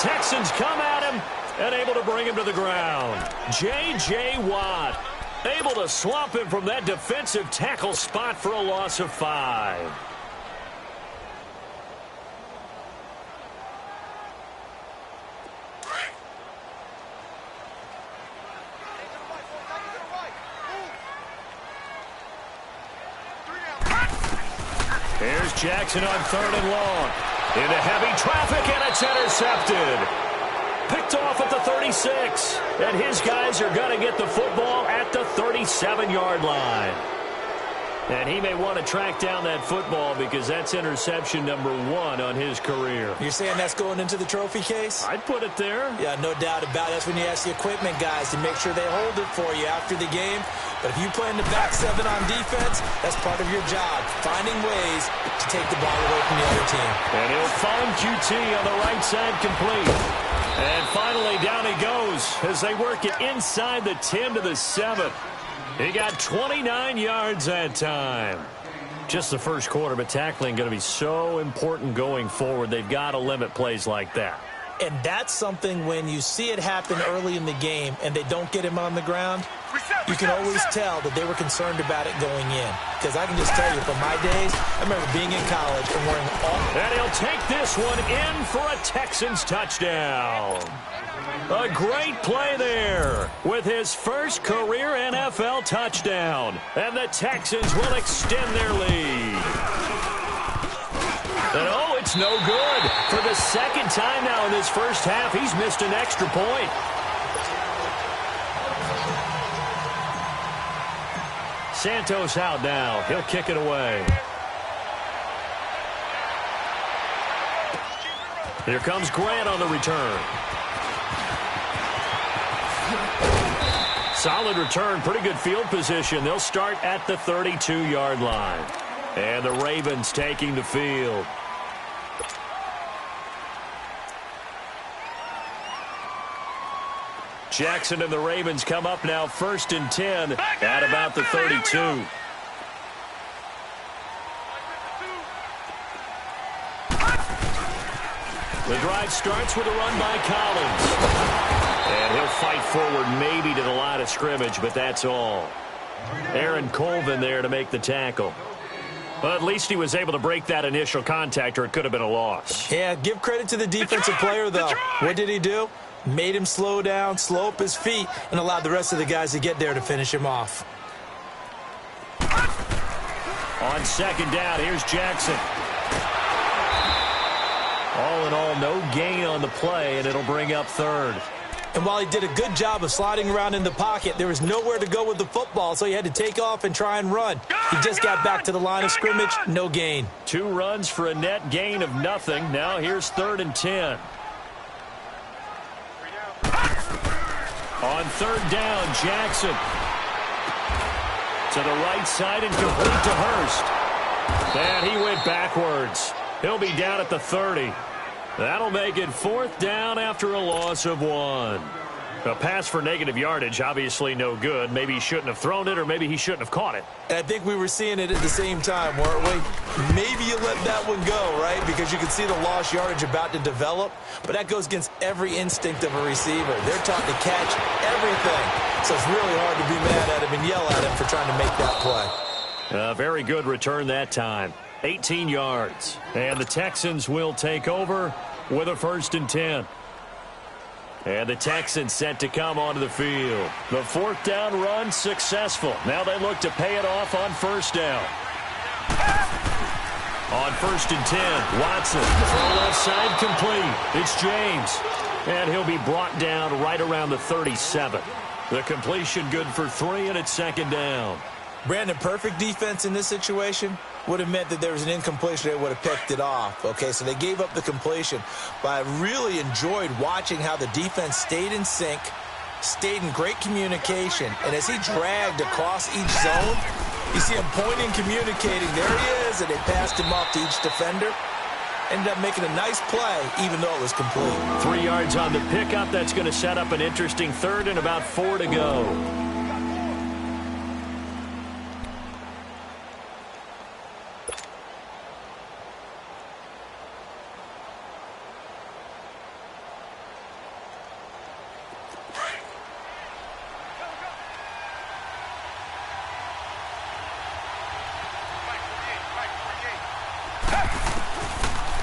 Texans come at him and able to bring him to the ground. J.J. Watt able to slump him from that defensive tackle spot for a loss of 5. Here's Jackson on 3rd and long. Into heavy traffic, and it's intercepted. Picked off at the 36. And his guys are going to get the football at the 37-yard line. And he may want to track down that football because that's interception number 1 on his career. You're saying that's going into the trophy case? I'd put it there. Yeah, no doubt about it. That's when you ask the equipment guys to make sure they hold it for you after the game. But if you play in the back 7 on defense, that's part of your job, finding ways to take the ball away from the other team. And he'll find QT on the right side complete. And finally, down he goes as they work it inside the 10 to the 7. He got 29 yards that time. Just the first quarter, but tackling going to be so important going forward. They've got to limit plays like that. And that's something when you see it happen early in the game and they don't get him on the ground, you can always tell that they were concerned about it going in. Because I can just tell you, from my days, I remember being in college and wearing all... And he'll take this one in for a Texans touchdown. A great play there with his first career NFL touchdown. And the Texans will extend their lead. And oh, it's no good. For the second time now in this first half, he's missed an extra point. Santos out now. He'll kick it away. Here comes Grant on the return. Solid return, pretty good field position. They'll start at the 32-yard line. And the Ravens taking the field. Jackson and the Ravens come up now 1st and 10 at about the 32. The drive starts with a run by Collins. And he'll fight forward maybe to the line of scrimmage, but that's all. Aaron Colvin there to make the tackle. But at least he was able to break that initial contact, or it could have been a loss. Yeah, give credit to the defensive player, though. What did he do? Made him slow down, slow up his feet, and allowed the rest of the guys to get there to finish him off. On 2nd down, here's Jackson. All in all, no gain on the play, and it'll bring up 3rd. And while he did a good job of sliding around in the pocket, there was nowhere to go with the football, so he had to take off and try and run. He just got back to the line of scrimmage, no gain. 2 runs for a net gain of nothing. Now here's 3rd and 10. On 3rd down, Jackson. To the right side and complete to Hurst. And he went backwards. He'll be down at the 30. That'll make it 4th down after a loss of 1. A pass for negative yardage, obviously no good. Maybe he shouldn't have thrown it, or maybe he shouldn't have caught it. And I think we were seeing it at the same time, weren't we? Maybe you let that one go, right? Because you can see the lost yardage about to develop. But that goes against every instinct of a receiver. They're taught to catch everything. So it's really hard to be mad at him and yell at him for trying to make that play. A very good return that time. 18 yards. And the Texans will take over with a 1st and 10. And the Texans set to come onto the field. The 4th down run successful. Now they look to pay it off on 1st down. On 1st and 10, Watson from left side complete. It's James. And he'll be brought down right around the 37. The completion good for 3, and it's 2nd down. Brandon, perfect defense in this situation would have meant that there was an incompletion. They would have picked it off. Okay, so they gave up the completion. But I really enjoyed watching how the defense stayed in sync, stayed in great communication. And as he dragged across each zone, you see him pointing, communicating. There he is, and they passed him off to each defender. Ended up making a nice play, even though it was complete. 3 yards on the pickup. That's going to set up an interesting 3rd and about 4 to go.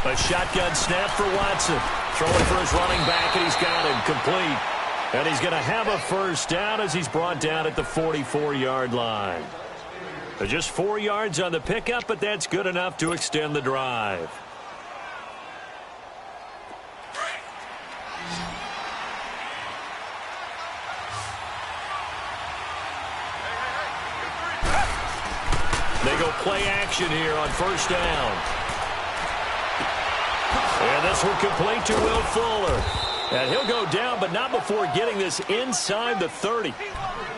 A shotgun snap for Watson. Throwing for his running back, and he's got him complete. And he's going to have a first down as he's brought down at the 44-yard line. Just 4 yards on the pickup, but that's good enough to extend the drive. They go play action here on first down. And this will complete to Will Fuller. And he'll go down, but not before getting this inside the 30.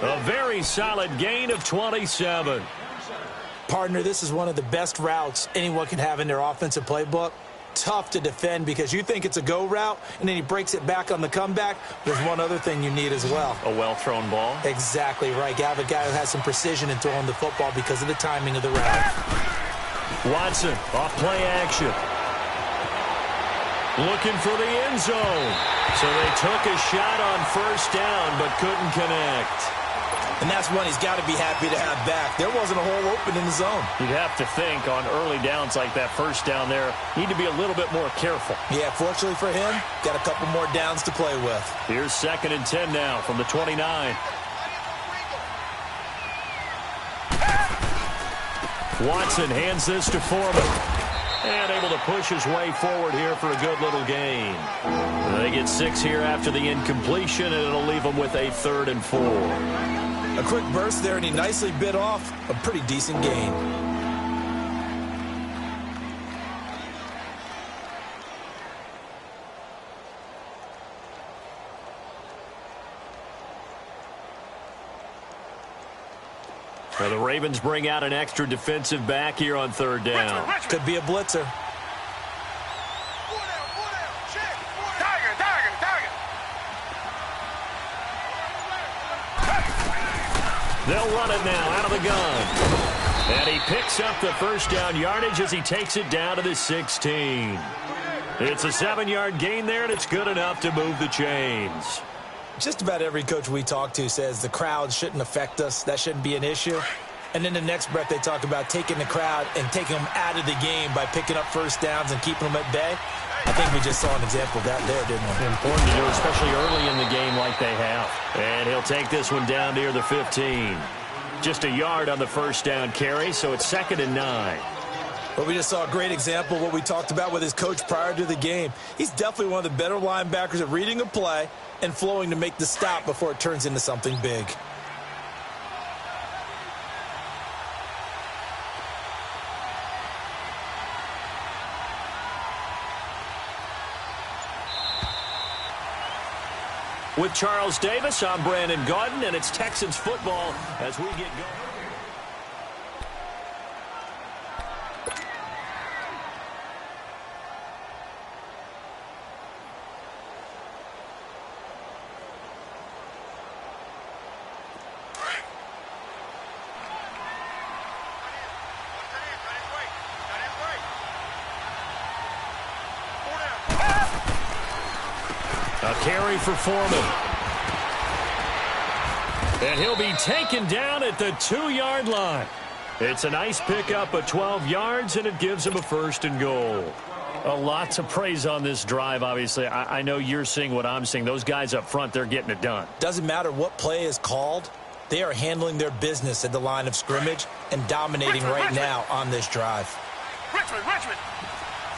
A very solid gain of 27. Partner, this is one of the best routes anyone can have in their offensive playbook. Tough to defend because you think it's a go route, and then he breaks it back on the comeback. There's one other thing you need as well. A well-thrown ball? Exactly right. You have a guy who has some precision in throwing the football because of the timing of the route. Watson, off play action. Looking for the end zone. So they took a shot on first down, but couldn't connect. And that's one he's got to be happy to have back. There wasn't a hole open in the zone. You'd have to think on early downs like that first down there, need to be a little bit more careful. Yeah, fortunately for him, got a couple more downs to play with. Here's 2nd and 10 now from the 29. Watson hands this to Foreman. And able to push his way forward here for a good little gain. They get 6 here after the incompletion, and it'll leave them with a 3rd and 4. A quick burst there, and he nicely bit off a pretty decent gain. Now the Ravens bring out an extra defensive back here on 3rd down. Could be a blitzer. They'll run it now out of the gun. And he picks up the first down yardage as he takes it down to the 16. It's a 7-yard gain there, and it's good enough to move the chains. Just about every coach we talk to says the crowd shouldn't affect us. That shouldn't be an issue. And in the next breath, they talk about taking the crowd and taking them out of the game by picking up first downs and keeping them at bay. I think we just saw an example of that there, didn't we? Important to do, especially early in the game like they have. And he'll take this one down near the 15. Just a yard on the first down carry, so it's 2nd and 9. But we just saw a great example of what we talked about with his coach prior to the game. He's definitely one of the better linebackers at reading a play and flowing to make the stop before it turns into something big. With Charles Davis, I'm Brandon Gaudin, and it's Texans football as we get going. A carry for Foreman. And he'll be taken down at the 2-yard line. It's a nice pickup of 12 yards, and it gives him a 1st and goal. A lot to praise on this drive, obviously. I know you're seeing what I'm seeing. Those guys up front, they're getting it done. Doesn't matter what play is called. They are handling their business at the line of scrimmage and dominating right now on this drive. Richmond.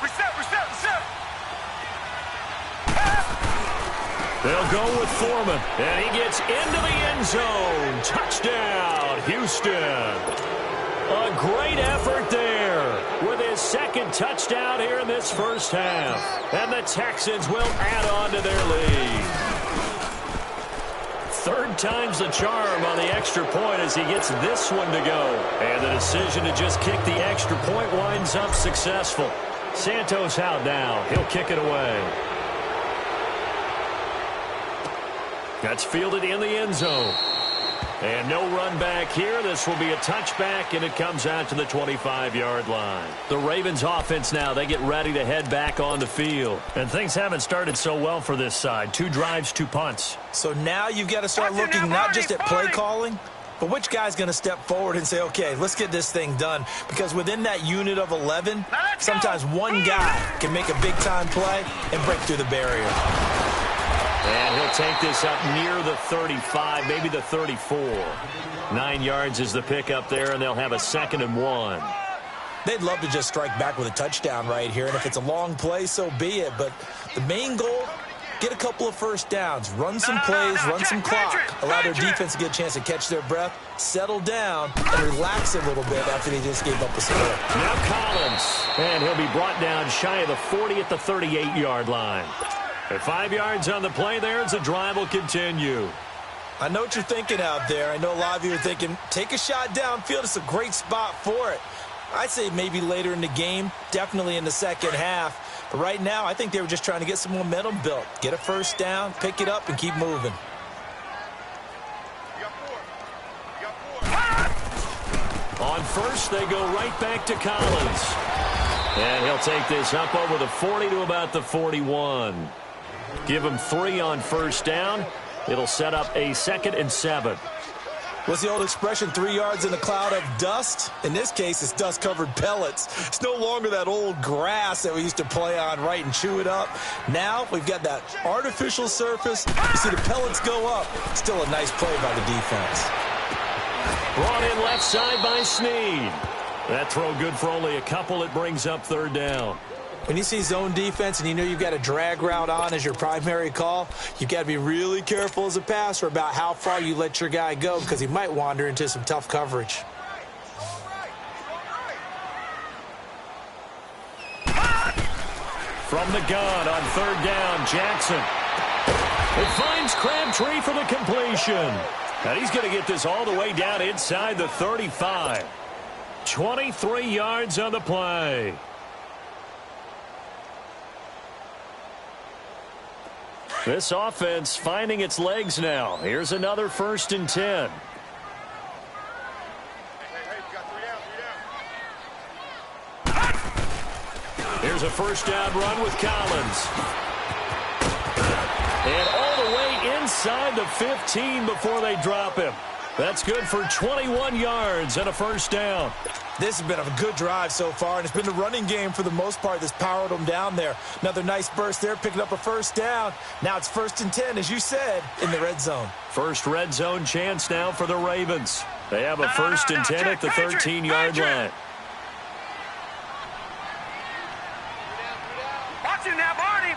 Reset. They'll go with Foreman, and he gets into the end zone. Touchdown, Houston. A great effort there with his 2nd touchdown here in this first half. And the Texans will add on to their lead. 3rd time's the charm on the extra point as he gets this one to go. And the decision to just kick the extra point winds up successful. Santos out now. He'll kick it away. That's fielded in the end zone. And no run back here. This will be a touchback, and it comes out to the 25-yard line. The Ravens offense now, they get ready to head back on the field. And things haven't started so well for this side. 2 drives, 2 punts. So now you've got to start looking not just at play calling, But which guy's going to step forward and say, okay, let's get this thing done? Because within that unit of 11, sometimes one guy can make a big-time play and break through the barrier. And he'll take this up near the 35, maybe the 34. 9 yards is the pickup there, and they'll have a 2nd and 1. They'd love to just strike back with a touchdown right here, and if it's a long play, so be it. But the main goal, get a couple of first downs, run some plays, run some clock, allow their defense to get a chance to catch their breath, settle down, and relax a little bit after they just gave up a score. Now Collins, and he'll be brought down shy of the 40 at the 38-yard line. At 5 yards on the play there as the drive will continue. I know what you're thinking out there. I know a lot of you are thinking, take a shot downfield. It's a great spot for it. I'd say maybe later in the game, definitely in the second half. But right now, I think they were just trying to get some momentum built. Get a first down, pick it up, and keep moving. On first, they go right back to Collins. And he'll take this up over the 40 to about the 41. Give him 3 on first down. It'll set up a 2nd and 7. What's the old expression, 3 yards in a cloud of dust? In this case, it's dust-covered pellets. It's no longer that old grass that we used to play on, right, and chew it up. Now we've got that artificial surface. You see the pellets go up. Still a nice play by the defense. Brought in left side by Snead. That throw good for only a couple. It brings up 3rd down. When you see zone defense and you know you've got a drag route on as your primary call, you've got to be really careful as a passer about how far you let your guy go because he might wander into some tough coverage. From the gun on 3rd down, Jackson. It finds Crabtree for the completion. And he's going to get this all the way down inside the 35. 23 yards on the play. This offense finding its legs now. Here's another 1st and 10. Here's a first down run with Collins. And all the way inside the 15 before they drop him. That's good for 21 yards and a first down. This has been a good drive so far, and it's been the running game for the most part that's powered them down there. Another nice burst there, picking up a first down. Now it's 1st and 10, as you said, in the red zone. First red zone chance now for the Ravens. They have a 1st and 10 at the 13-yard line. Watch him now, Barney!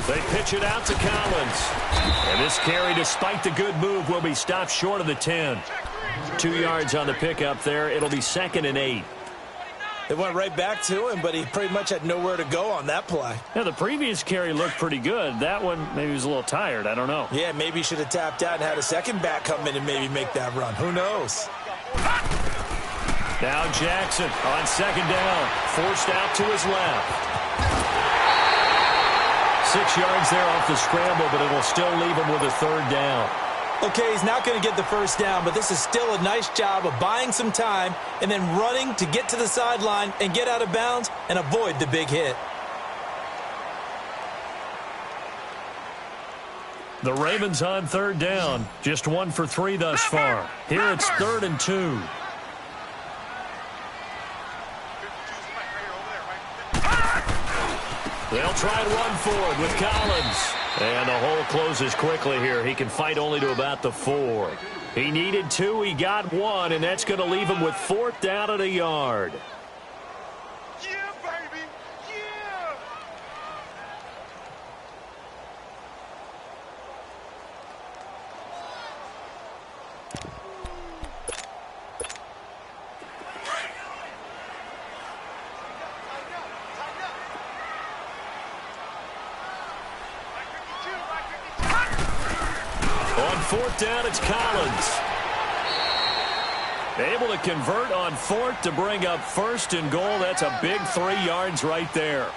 They pitch it out to Collins. And this carry, despite the good move, will be stopped short of the 10. 2 yards on the pickup there. It'll be 2nd and 8. They went right back to him, but he pretty much had nowhere to go on that play. Yeah, the previous carry looked pretty good. That one, maybe he was a little tired. I don't know. Yeah, maybe he should have tapped out and had a second back come in and maybe make that run. Who knows? Now Jackson on 2nd down. Forced out to his left. 6 yards there off the scramble, but it'll still leave him with a 3rd down. Okay, he's not going to get the first down, but this is still a nice job of buying some time and then running to get to the sideline and get out of bounds and avoid the big hit. The Ravens on 3rd down. Just 1 for 3 thus far. Here it's 3rd and 2. They'll try and run forward with Collins. And the hole closes quickly here. He can fight only to about the 4. He needed 2. He got 1, and that's going to leave him with 4th down at a yard. Yeah, baby! Yeah! On 4th down, it's Collins. Able to convert on 4th to bring up 1st and goal. That's a big 3 yards right there.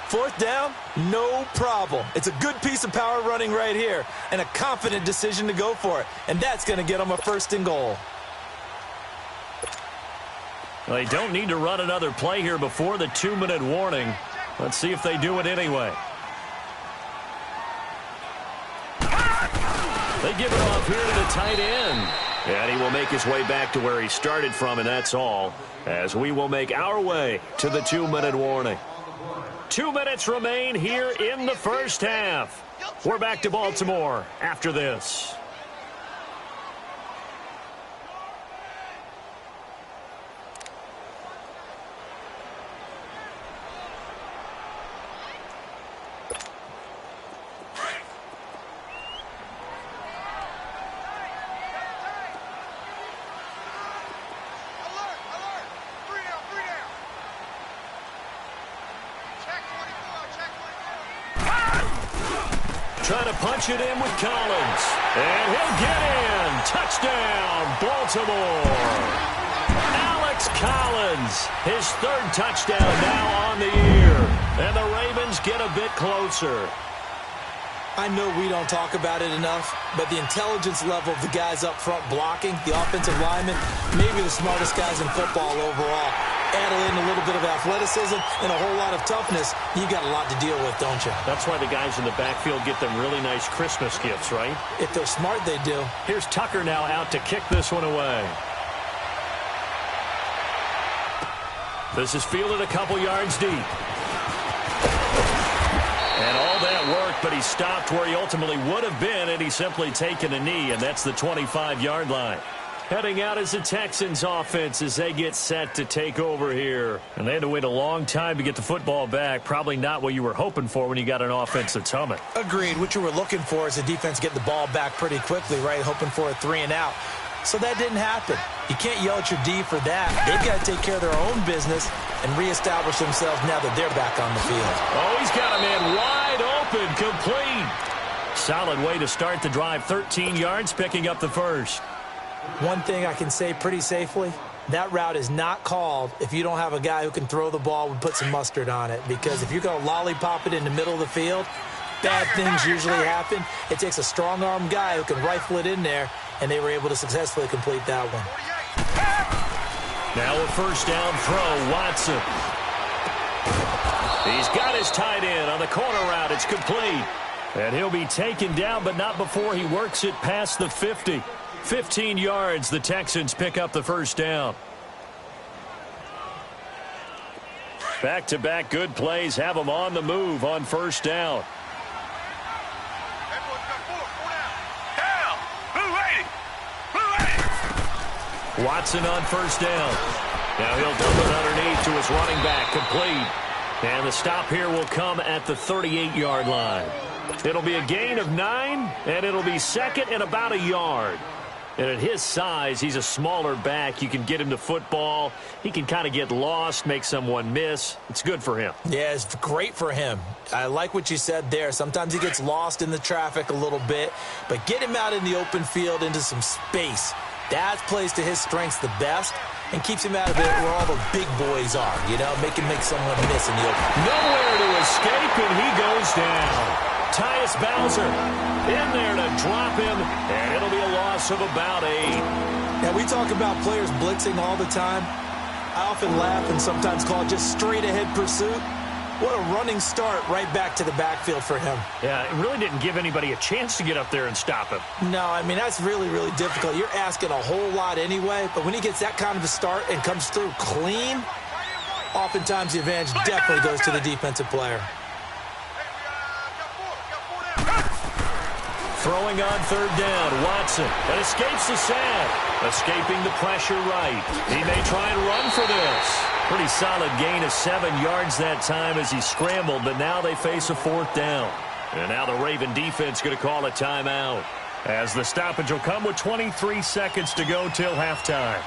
4th down, no problem. It's a good piece of power running right here and a confident decision to go for it. And that's going to get them a 1st and goal. Well, they don't need to run another play here before the 2-minute warning. Let's see if they do it anyway. They give it off here to the tight end. And he will make his way back to where he started from, and that's all, as we will make our way to the 2-minute warning. 2 minutes remain here in the first half. We're back to Baltimore after this. Trying to punch it in with Collins. And he'll get in. Touchdown, Baltimore. Alex Collins, his third touchdown now on the year. And the Ravens get a bit closer. I know we don't talk about it enough, but the intelligence level of the guys up front blocking, the offensive linemen, maybe the smartest guys in football overall. Add in a little bit of athleticism and a whole lot of toughness, you got a lot to deal with, don't you? That's why the guys in the backfield get them really nice Christmas gifts, right? If they're smart, they do. Here's Tucker now out to kick this one away. This is fielded a couple yards deep. And all that worked, but he stopped where he ultimately would have been, and he's simply taken a knee, and that's the 25-yard line. Heading out as the Texans offense as they get set to take over here. And they had to wait a long time to get the football back. Probably not what you were hoping for when you got an offense that's humming. Agreed. What you were looking for is the defense get the ball back pretty quickly, right? Hoping for a 3-and-out. So that didn't happen. You can't yell at your D for that. They've got to take care of their own business and reestablish themselves now that they're back on the field. Oh, he's got a man wide open, complete. Solid way to start the drive. 13 yards, picking up the first. One thing I can say pretty safely, that route is not called if you don't have a guy who can throw the ball and put some mustard on it. Because if you're going to lollipop it in the middle of the field, bad things usually happen. It takes a strong-arm guy who can rifle it in there, and they were able to successfully complete that one. Now a first down throw, Watson. He's got his tight end on the corner route. It's complete. And he'll be taken down, but not before he works it past the 50. 15 yards, the Texans pick up the first down. Back-to-back good plays have them on the move on first down. Watson on first down. Now he'll dump it underneath to his running back, complete. And the stop here will come at the 38-yard line. It'll be a gain of 9, and it'll be second and about a yard. And at his size, he's a smaller back. You can get him to football. He can kind of get lost, make someone miss. It's good for him. Yeah, it's great for him. I like what you said there. Sometimes he gets lost in the traffic a little bit, but get him out in the open field into some space. That plays to his strengths the best and keeps him out of it where all the big boys are, you know, make someone miss in the open. Nowhere to escape, and he goes down. Tyus Bowser in there to drop him, and it'll be a loss of about 8. Now, we talk about players blitzing all the time. I often laugh and sometimes call it just straight-ahead pursuit. What a running start right back to the backfield for him. Yeah, it really didn't give anybody a chance to get up there and stop him. No, I mean, that's really, really difficult. You're asking a whole lot anyway, but when he gets that kind of a start and comes through clean, oftentimes the advantage definitely goes to the defensive player. Throwing on third down, Watson, and escapes the sack. Escaping the pressure right. He may try and run for this. Pretty solid gain of 7 yards that time as he scrambled, but now they face a fourth down. And now the Raven defense going to call a timeout, as the stoppage will come with 23 seconds to go till halftime.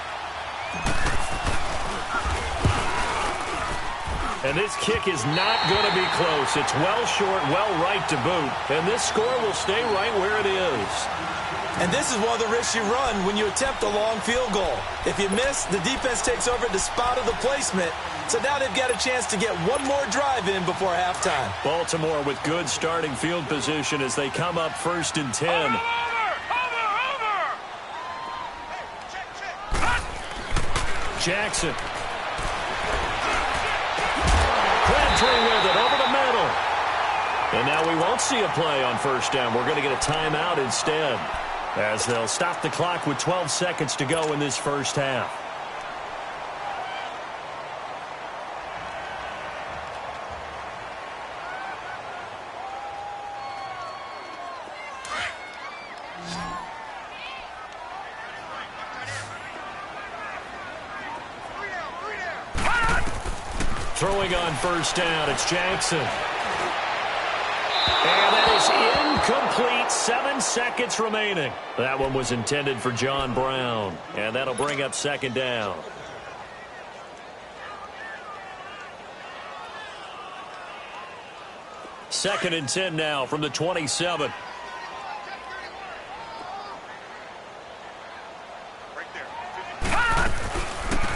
And this kick is not going to be close. It's well short, well right to boot. And this score will stay right where it is. And this is one of the risks you run when you attempt a long field goal. If you miss, the defense takes over at the spot of the placement. So now they've got a chance to get one more drive in before halftime. Baltimore with good starting field position as they come up first and 10. Over! Jackson. Crabtree with it over the middle. And now we won't see a play on first down. We're going to get a timeout instead. as they'll stop the clock with 12 seconds to go in this first half. Throwing on first down, it's Jackson. And that is incomplete. 7 seconds remaining. That one was intended for John Brown. And that'll bring up second down. Second and 10 now from the 27.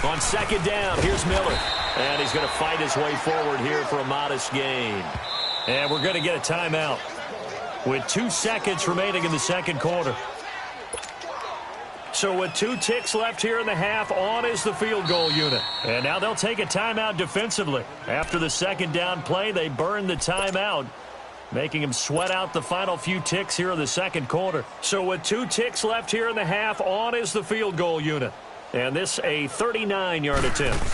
On second down, here's Miller. And he's going to fight his way forward here for a modest gain. And we're going to get a timeout with 2 seconds remaining in the second quarter. So with 2 ticks left here in the half, on is the field goal unit. And now they'll take a timeout defensively. After the second down play, they burn the timeout, making them sweat out the final few ticks here in the second quarter. So with 2 ticks left here in the half, on is the field goal unit. And this a 39-yard attempt.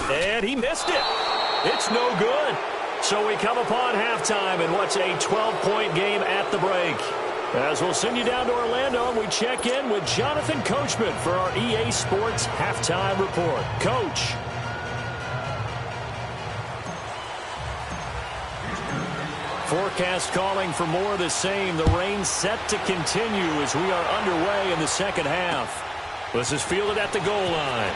And he missed it. It's no good. So we come upon halftime in what's a 12-point game at the break. As we'll send you down to Orlando, and we check in with Jonathan Coachman for our EA Sports Halftime Report. Coach. Forecast calling for more of the same. The rain set to continue as we are underway in the second half. This is fielded at the goal line.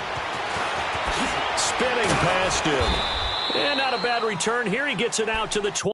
Spinning past him. And not a bad return here. He gets it out to the 20.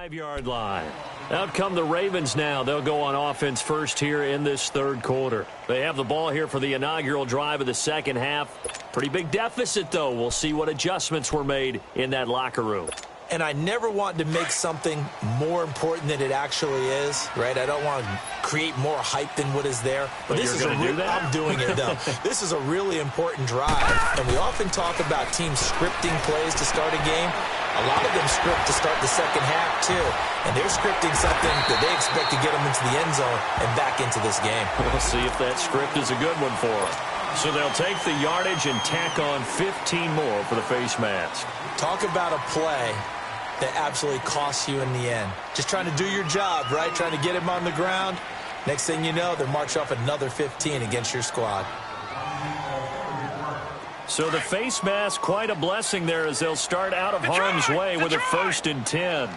Yard line. Out come the Ravens now. They'll go on offense first here in this third quarter. They have the ball here for the inaugural drive of the second half. Pretty big deficit, though. We'll see what adjustments were made in that locker room. And I never want to make something more important than it actually is, right? I don't want to create more hype than what is there. But this you're going to do that? I'm doing it, though. This is a really important drive. And we often talk about teams scripting plays to start a game. A lot of them script to start the second half, too. And they're scripting something that they expect to get them into the end zone and back into this game. We'll see if that script is a good one for them. So they'll take the yardage and tack on 15 more for the face mask. Talk about a play that absolutely costs you in the end. Just trying to do your job, right? Trying to get him on the ground. Next thing you know, they're march off another 15 against your squad. So the face mask, quite a blessing there as they'll start out of harm's way with a 1st and 10.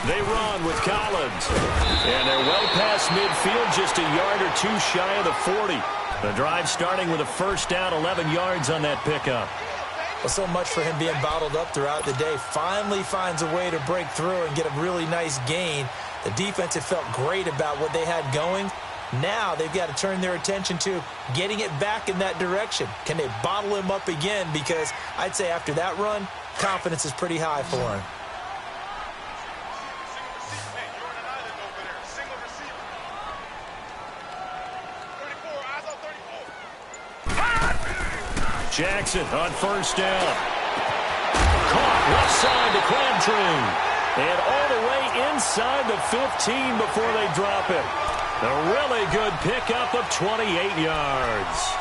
They run with Collins. And they're well past midfield, just a yard or two shy of the 40. The drive starting with a first down, 11 yards on that pickup. Well, so much for him being bottled up throughout the day. Finally finds a way to break through and get a really nice gain. The defense had felt great about what they had going. Now they've got to turn their attention to getting it back in that direction. Can they bottle him up again? Because I'd say after that run, confidence is pretty high for him. Jackson on first down. Caught left side to Crabtree. And all the way inside the 15 before they drop it. A really good pickup of 28 yards.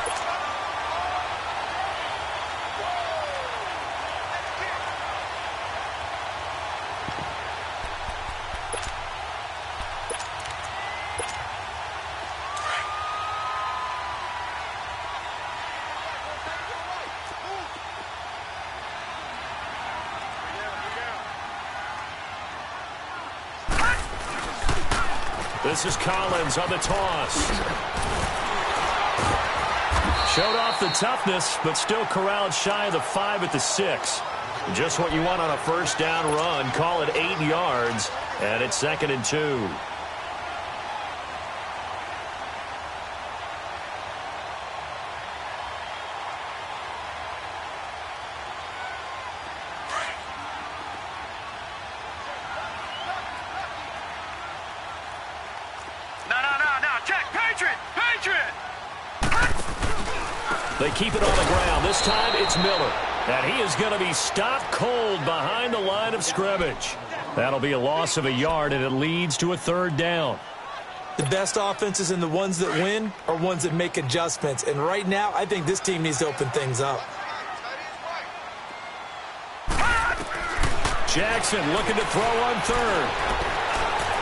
This is Collins on the toss. Showed off the toughness, but still corralled shy of the 5 at the 6. Just what you want on a first down run. Call it 8 yards, and it's 2nd and 2. They keep it on the ground. This time it's Miller. And he is going to be stopped cold behind the line of scrimmage. That'll be a loss of a yard, and it leads to a 3rd down. The best offenses and the ones that win are ones that make adjustments. And right now, I think this team needs to open things up. Jackson looking to throw on 3rd.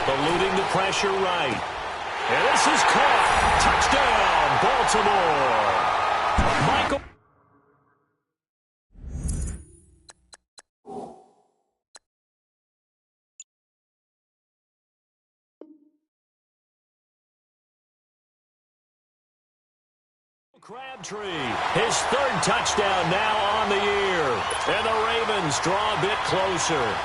Eluding the pressure right. And this is caught. Touchdown, Baltimore. Michael. Crabtree, his 3rd touchdown now on the year. And the Ravens draw a bit closer.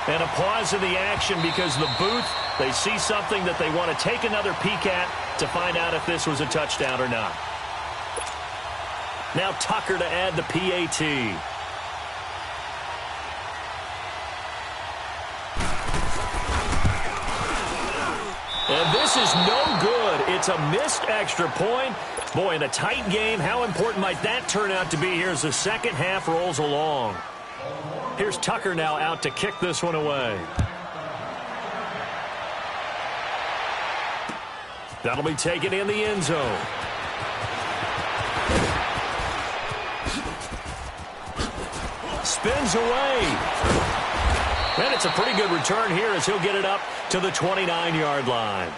And a pause in the action because the booth, they see something that they want to take another peek at to find out if this was a touchdown or not. Now Tucker to add the PAT. And this is no good. It's a missed extra point. Boy, in a tight game, how important might that turn out to be here as the second half rolls along? Here's Tucker now out to kick this one away. That'll be taken in the end zone. Spins away. And it's a pretty good return here as he'll get it up to the 29-yard line.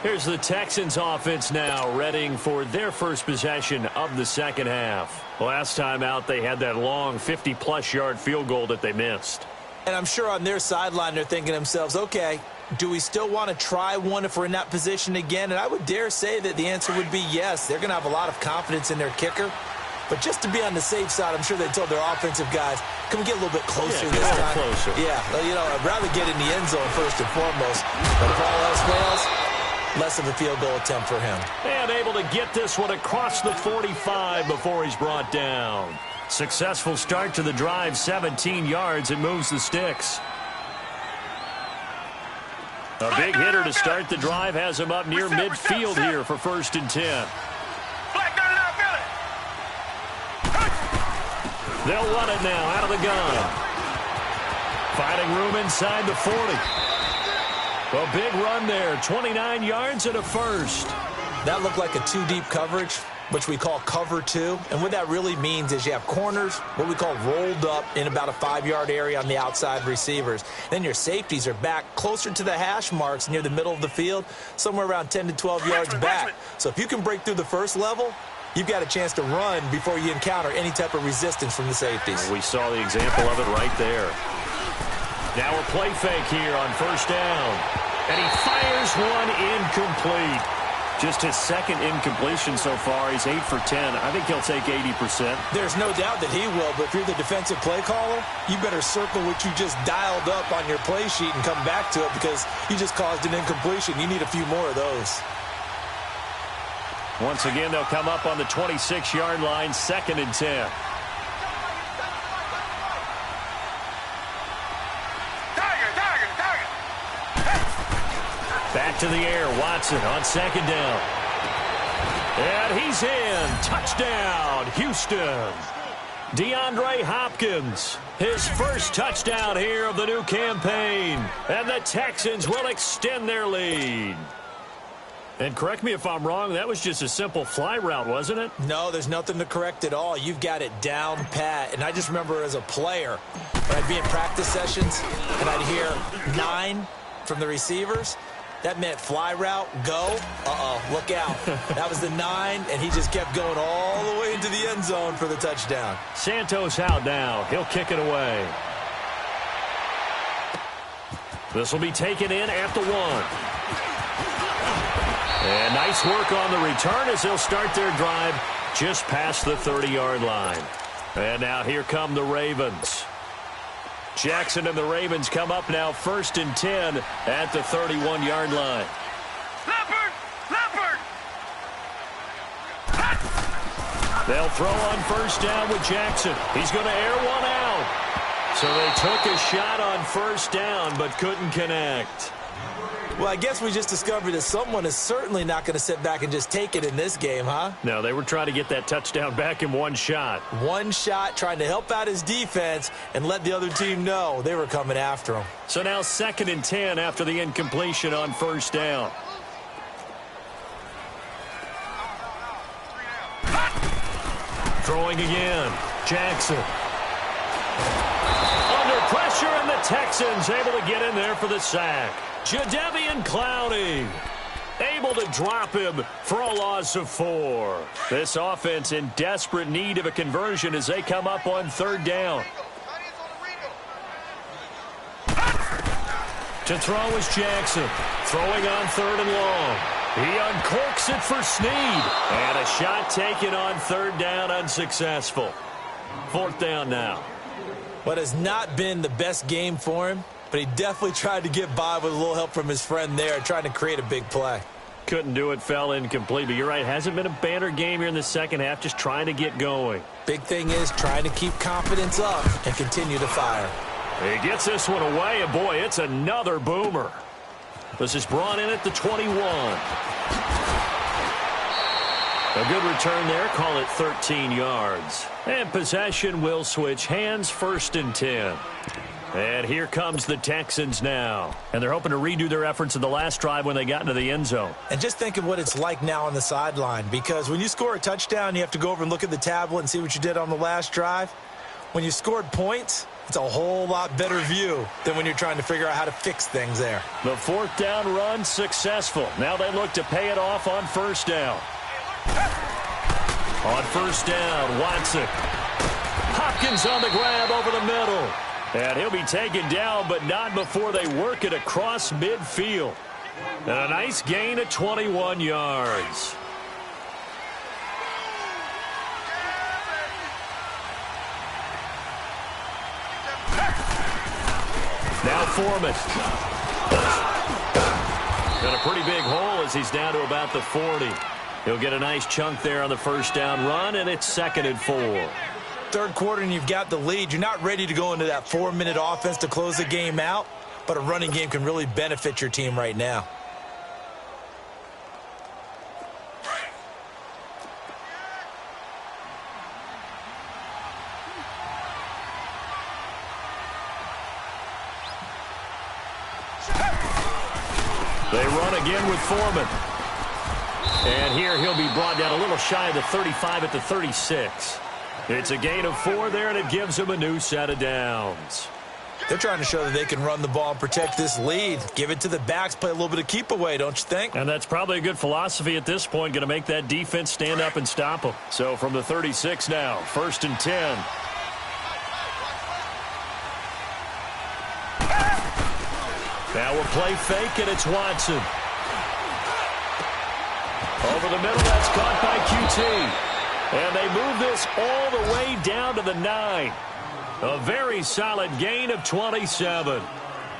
Here's the Texans offense now, readying for their first possession of the second half. Last time out, they had that long 50-plus yard field goal that they missed. And I'm sure on their sideline they're thinking to themselves, okay, do we still want to try one if we're in that position again? And I would dare say that the answer would be yes. They're going to have a lot of confidence in their kicker. But just to be on the safe side, I'm sure they told their offensive guys, can we get a little bit closer this time? Closer. Yeah, you know, I'd rather get in the end zone first and foremost. But if all else fails, less of a field goal attempt for him. And able to get this one across the 45 before he's brought down. Successful start to the drive, 17 yards. It moves the sticks. A big hitter to start the drive has him up near midfield here for 1st and 10. They'll run it now out of the gun. Finding room inside the 40. A big run there, 29 yards and a first. That looked like a 2-deep coverage, which we call cover 2. And what that really means is you have corners, what we call rolled up in about a 5-yard area on the outside receivers. Then your safeties are back closer to the hash marks near the middle of the field, somewhere around 10 to 12 yards back. So if you can break through the first level, you've got a chance to run before you encounter any type of resistance from the safeties. We saw the example of it right there. Now a play fake here on 1st down. And he fires one incomplete. Just his 2nd incompletion so far. He's 8 for 10. I think he'll take 80%. There's no doubt that he will, but if you're the defensive play caller, you better circle what you just dialed up on your play sheet and come back to it because you just caused an incompletion. You need a few more of those. Once again, they'll come up on the 26-yard line, 2nd and 10. Back to the air, Watson on 2nd down. And he's in. Touchdown, Houston. DeAndre Hopkins, his first touchdown here of the new campaign. And the Texans will extend their lead. And correct me if I'm wrong, that was just a simple fly route, wasn't it? No, there's nothing to correct at all. You've got it down pat. And I just remember as a player, when I'd be in practice sessions and I'd hear 9 from the receivers, that meant fly route, go, look out. That was the 9, and he just kept going all the way into the end zone for the touchdown. Santos out now. He'll kick it away. This will be taken in at the 1. And nice work on the return as they'll start their drive just past the 30-yard line. And now here come the Ravens. Jackson and the Ravens come up now 1st and 10 at the 31-yard line. Leopard! Leopard! They'll throw on 1st down with Jackson. He's going to air one out. So they took a shot on 1st down but couldn't connect. Well, I guess we just discovered that someone is certainly not going to sit back and just take it in this game, huh? No, they were trying to get that touchdown back in one shot. One shot, trying to help out his defense and let the other team know they were coming after him. So now 2nd and 10 after the incompletion on 1st down. Throwing again. Jackson. Under pressure, and the Texans able to get in there for the sack. Jadeveon Clowney able to drop him for a loss of 4. This offense in desperate need of a conversion as they come up on 3rd down. To throw is Jackson. Throwing on 3rd and long. He uncorks it for Snead. And a shot taken on 3rd down, unsuccessful. 4th down now. What has not been the best game for him, but he definitely tried to get by with a little help from his friend there, trying to create a big play. Couldn't do it, fell incomplete. But you're right, hasn't been a banner game here in the second half, just trying to get going. Big thing is trying to keep confidence up and continue to fire. He gets this one away, and boy, it's another boomer. This is brought in at the 21. A good return there, call it 13 yards. And possession will switch hands, 1st and 10. And here comes the Texans now. And they're hoping to redo their efforts in the last drive when they got into the end zone. And just think of what it's like now on the sideline, because when you score a touchdown, you have to go over and look at the tablet and see what you did on the last drive. When you scored points, it's a whole lot better view than when you're trying to figure out how to fix things there. The 4th down run successful. Now they look to pay it off on 1st down. On 1st down, Watson. Hopkins on the grab over the middle. And he'll be taken down, but not before they work it across midfield. And a nice gain of 21 yards. Now Foreman. Got a pretty big hole as he's down to about the 40. He'll get a nice chunk there on the 1st down run, and it's 2nd and 4. 3rd quarter and you've got the lead. You're not ready to go into that 4-minute offense to close the game out, but a running game can really benefit your team right now. They run again with Foreman. And here he'll be brought down a little shy of the 35 at the 36. It's a gain of 4 there, and it gives them a new set of downs. They're trying to show that they can run the ball and protect this lead. Give it to the backs, play a little bit of keep away, don't you think? And that's probably a good philosophy at this point, going to make that defense stand up and stop them. So from the 36 now, 1st and 10. Now we'll play fake, and it's Watson. Over the middle, that's caught by QT. And they move this all the way down to the 9. A very solid gain of 27.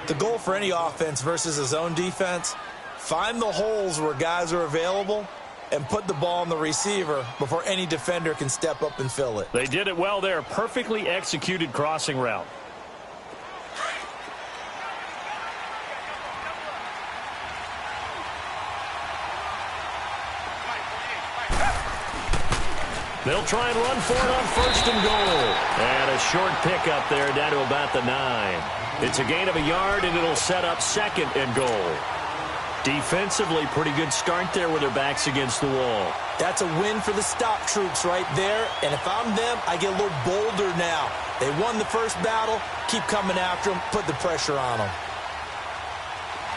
The goal for any offense versus a zone defense, find the holes where guys are available and put the ball on the receiver before any defender can step up and fill it. They did it well there. Perfectly executed crossing route. They'll try and run for it on first and goal. And a short pickup there down to about the 9. It's a gain of a yard, and it'll set up second and goal. Defensively, pretty good start there with their backs against the wall. That's a win for the stop troops right there. And if I'm them, I get a little bolder now. They won the first battle. Keep coming after them. Put the pressure on them.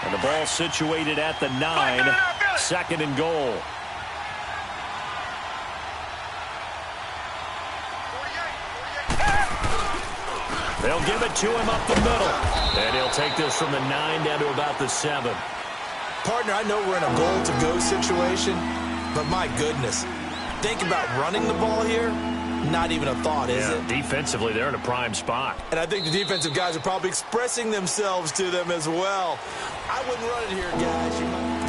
And the ball situated at the 9. Second and goal. They'll give it to him up the middle. And he'll take this from the 9 down to about the 7. Partner, I know we're in a goal-to-go situation, but my goodness. Think about running the ball here. Not even a thought, is it? Defensively, they're in a prime spot. And I think the defensive guys are probably expressing themselves to them as well. I wouldn't run it here, guys. You might...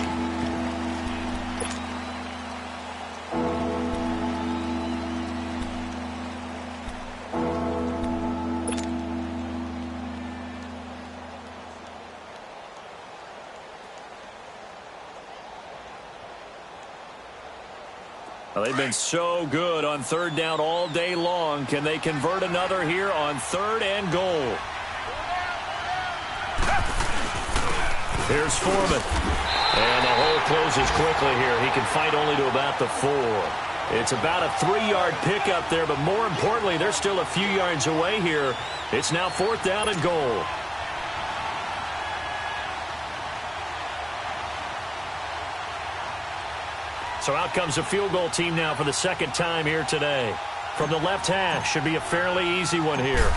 Well, they've been so good on third down all day long. Can they convert another here on third and goal? Here's Foreman. And the hole closes quickly here. He can fight only to about the 4. It's about a 3-yard pickup there, but more importantly, they're still a few yards away here. It's now fourth down and goal. So out comes a field goal team now for the second time here today. From the left hash, should be a fairly easy one here.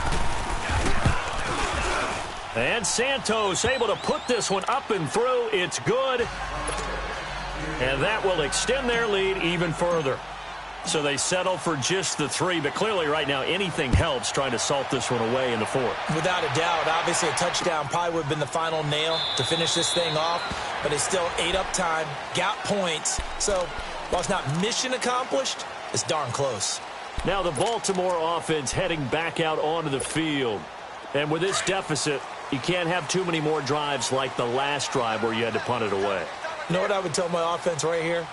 And Santos able to put this one up and through. It's good. And that will extend their lead even further. So they settle for just the 3, but clearly right now anything helps trying to salt this one away in the 4th. Without a doubt, obviously a touchdown probably would have been the final nail to finish this thing off, but it's still ate up time, got points. So while it's not mission accomplished, it's darn close. Now the Baltimore offense heading back out onto the field. And with this deficit, you can't have too many more drives like the last drive where you had to punt it away. You know what I would tell my offense right here?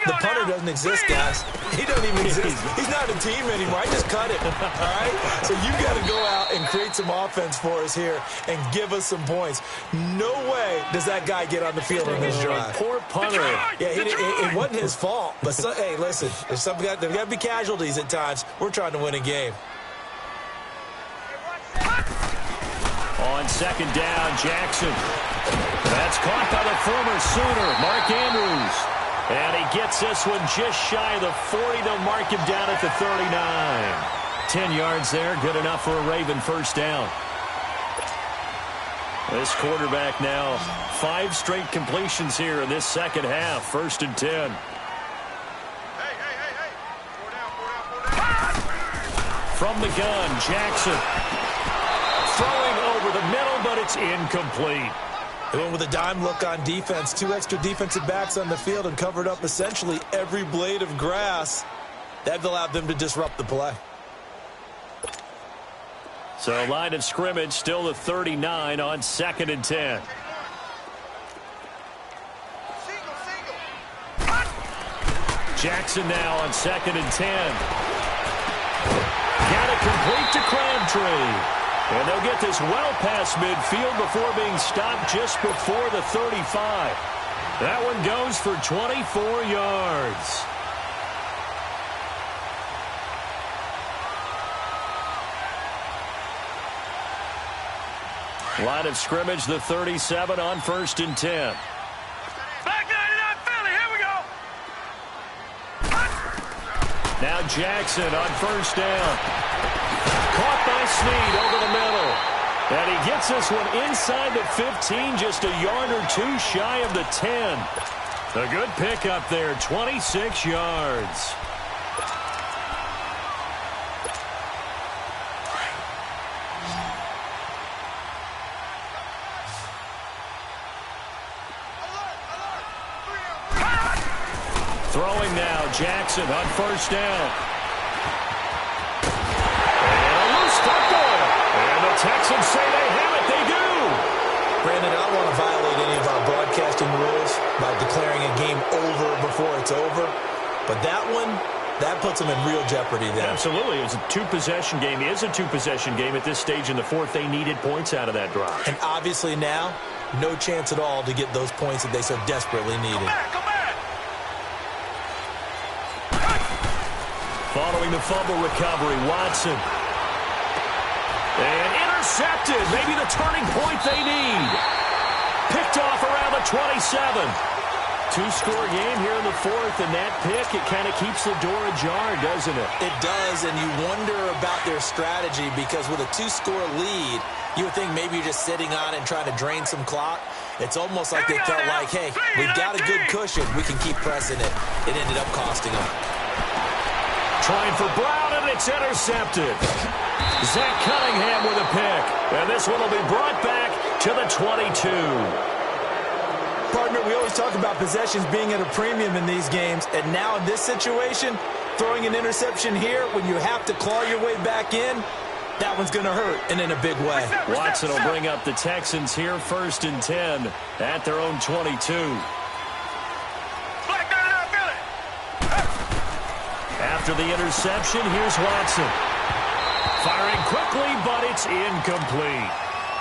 The punter doesn't exist, guys. He doesn't even exist. He's not a team anymore. I just cut him, all right? So you got to go out and create some offense for us here and give us some points. No way does that guy get on the field on this drive. Poor punter. Yeah, it wasn't his fault. But, hey, listen, there's got to be casualties at times. We're trying to win a game. On second down, Jackson. That's caught by the former Sooner, Mark Andrews. And he gets this one just shy of the 40. They'll mark him down at the 39. 10 yards there, good enough for a Raven first down. This quarterback now, 5 straight completions here in this second half. First and 10. Hey. From the gun, Jackson. Throwing over the middle, but it's incomplete. They went with a dime look on defense. 2 extra defensive backs on the field and covered up essentially every blade of grass. That allowed them to disrupt the play. So line of scrimmage still the 39 on second and 10. Jackson now on second and 10. Got it complete to Crabtree. And they'll get this well past midfield before being stopped just before the 35. That one goes for 24 yards. Line of scrimmage, the 37 on first and 10. Back 99 Philly, here we go. Now Jackson on first down. Caught by Snead over the middle. And he gets this one inside the 15, just a yard or 2 shy of the 10. A good pickup there, 26 yards. Throwing now, Jackson on first down. And the Texans say they have it. They do. Brandon, I don't want to violate any of our broadcasting rules by declaring a game over before it's over. But that one, That puts them in real jeopardy there. Absolutely. It was a two-possession game. It is a two-possession game at this stage in the fourth. They needed points out of that drive. And obviously now, no chance at all to get those points that they so desperately needed. Come back. Following the fumble recovery, Watson. And intercepted. Maybe the turning point they need. Picked off around the 27. Two-score game here in the fourth, and that pick, it kind of keeps the door ajar, doesn't it? It does, and you wonder about their strategy because with a two-score lead, you would think maybe you're just sitting on it and trying to drain some clock. It's almost like they felt like, hey, we've got a good cushion. We can keep pressing it. It ended up costing them. Trying for Brown, and it's intercepted. Zach Cunningham with a pick, and this one will be brought back to the 22. Partner, we always talk about possessions being at a premium in these games, and now in this situation, throwing an interception here when you have to claw your way back in, that one's going to hurt, and in a big way. Watson will bring up the Texans here, 1st and 10 at their own 22. After the interception, here's Watson. Firing quickly, but it's incomplete.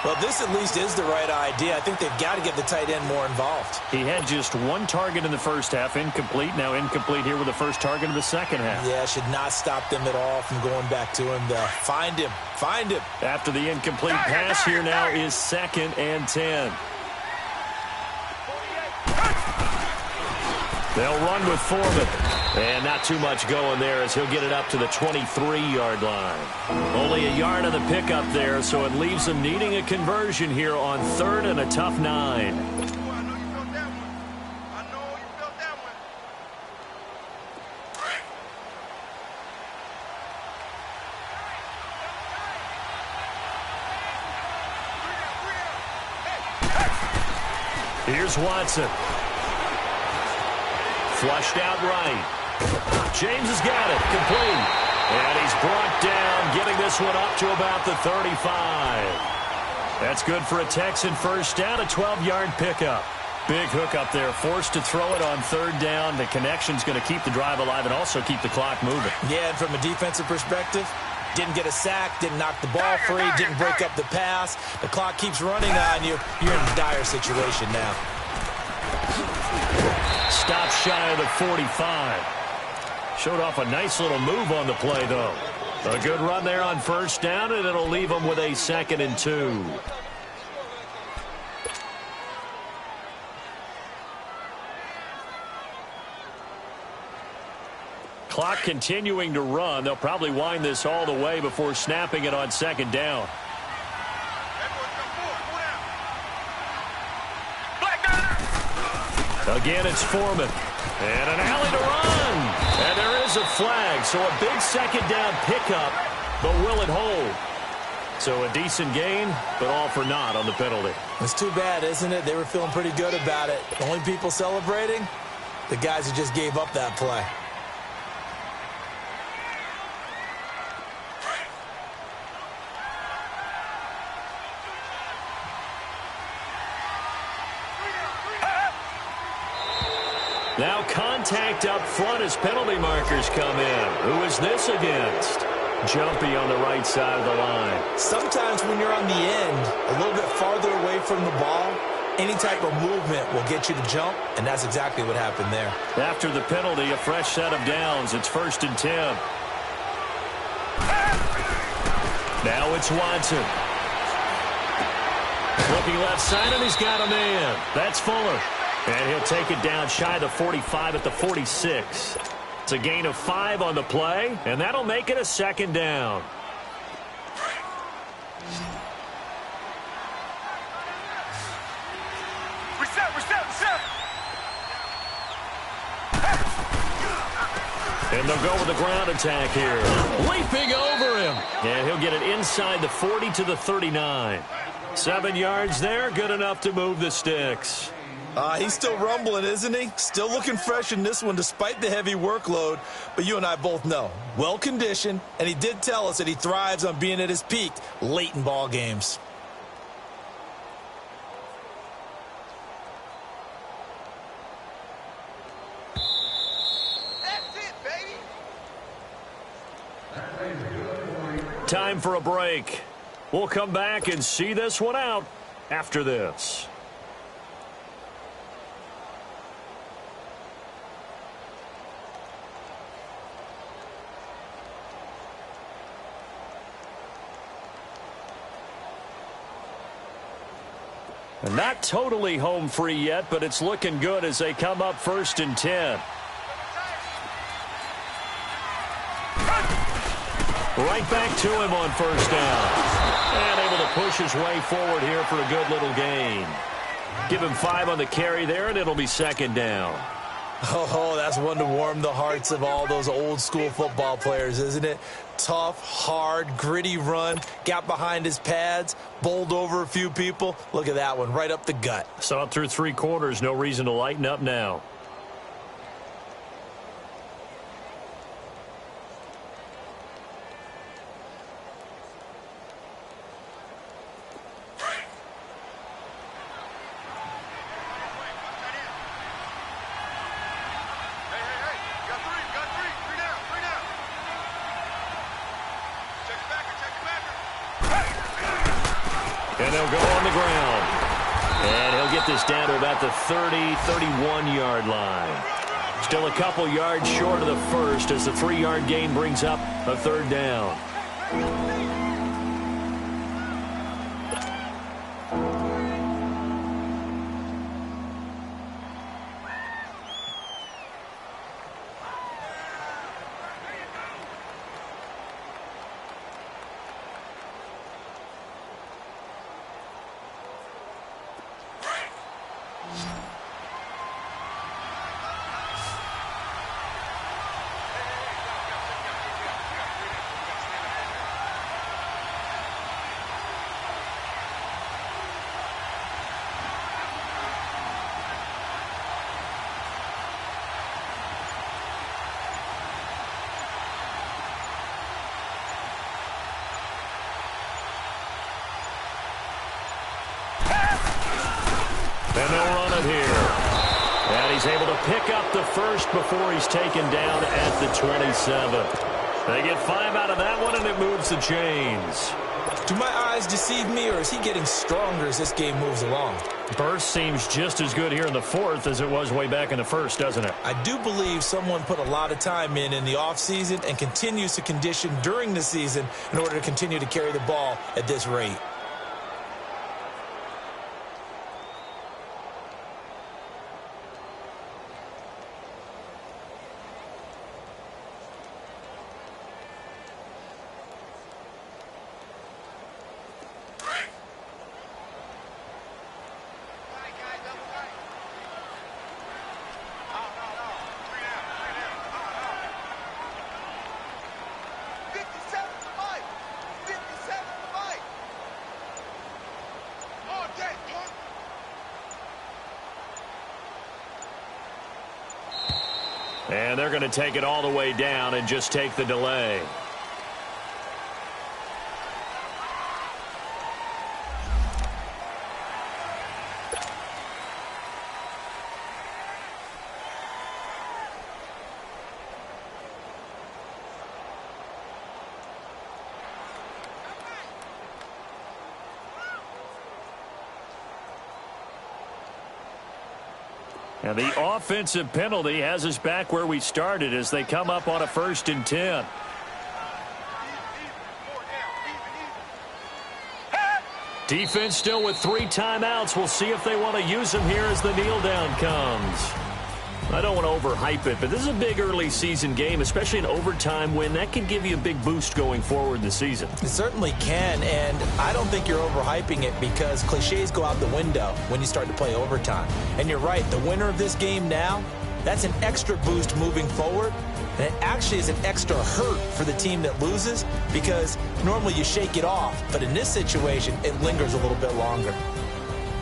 Well, this at least is the right idea. I think they've got to get the tight end more involved. He had just one target in the first half, incomplete. Now incomplete here with the first target of the second half. Yeah, should not stop them at all from going back to him. Find him. Find him. After the incomplete pass, here now is 2nd and 10. They'll run with Foreman. And not too much going there as he'll get it up to the 23-yard line. Only a yard on the pickup there, so it leaves them needing a conversion here on 3rd and a tough 9. Here's Watson. Flushed out right. James has got it. Complete. And he's brought down, getting this one up to about the 35. That's good for a Texan first down, a 12-yard pickup. Big hook up there, forced to throw it on 3rd down. The connection's going to keep the drive alive and also keep the clock moving. Yeah, and from a defensive perspective, didn't get a sack, didn't knock the ball free, didn't break up the pass. The clock keeps running on you. You're in a dire situation now. Stop shy of the 45. Showed off a nice little move on the play, though. A good run there on 1st down, and it'll leave them with a 2nd and 2. Clock continuing to run. They'll probably wind this all the way before snapping it on 2nd down. Again, it's Foreman. And an alley to run. And there is a flag. So a big 2nd down pickup, but will it hold? So a decent gain, but all for naught on the penalty. It's too bad, isn't it? They were feeling pretty good about it. The only people celebrating, the guys who just gave up that play. Now contact up front as penalty markers come in. Who is this against? Jumpy on the right side of the line. Sometimes when you're on the end, a little bit farther away from the ball, any type of movement will get you to jump, and that's exactly what happened there. After the penalty, a fresh set of downs. It's 1st and 10. Now it's Watson. Looking left side, and he's got a man. That's Fuller. And he'll take it down shy of the 45 at the 46. It's a gain of 5 on the play, and that'll make it a 2nd down. Reset. And they'll go with the ground attack here. Leaping over him. And he'll get it inside the 40 to the 39. 7 yards there, good enough to move the sticks. He's still rumbling, isn't he? Still looking fresh in this one despite the heavy workload. But you and I both know, well-conditioned, and he did tell us that he thrives on being at his peak late in ball games. That's it, baby. Time for a break. We'll come back and see this one out after this. Not totally home free yet, but it's looking good as they come up 1st and 10. Right back to him on 1st down. And able to push his way forward here for a good little gain. Give him 5 on the carry there, and it'll be 2nd down. Oh, that's one to warm the hearts of all those old school football players, isn't it? Tough, hard, gritty run, got behind his pads, bowled over a few people. Look at that one, right up the gut. Saw it through 3 quarters, no reason to lighten up now. And they'll go on the ground. And he'll get this down to about the 30, 31-yard line. Still a couple yards short of the first as the 3-yard gain brings up a 3rd down. And they'll run it here. And he's able to pick up the first before he's taken down at the 27. They get 5 out of that one, and it moves the chains. Do my eyes deceive me, or is he getting stronger as this game moves along? Burst seems just as good here in the 4th as it was way back in the 1st, doesn't it? I do believe someone put a lot of time in the offseason and continues to condition during the season in order to continue to carry the ball at this rate. And they're going to take it all the way down and just take the delay. And the offensive penalty has us back where we started as they come up on a 1st and 10. Defense still with 3 timeouts. We'll see if they want to use them here as the kneel down comes. I don't want to overhype it, but this is a big early season game, especially an overtime win. That can give you a big boost going forward in the season. It certainly can, and I don't think you're overhyping it because cliches go out the window when you start to play overtime. And you're right, the winner of this game now, that's an extra boost moving forward, and it actually is an extra hurt for the team that loses because normally you shake it off, but in this situation, it lingers a little bit longer.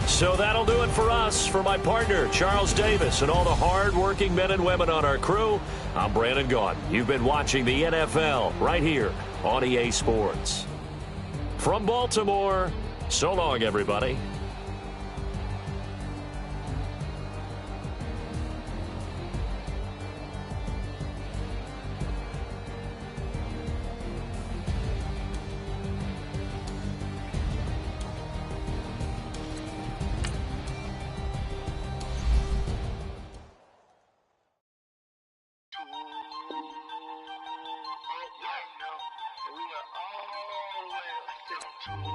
So that'll do it for us. For my partner, Charles Davis, and all the hard-working men and women on our crew, I'm Brandon Gaudin. You've been watching the NFL right here on EA Sports. From Baltimore, so long, everybody. out.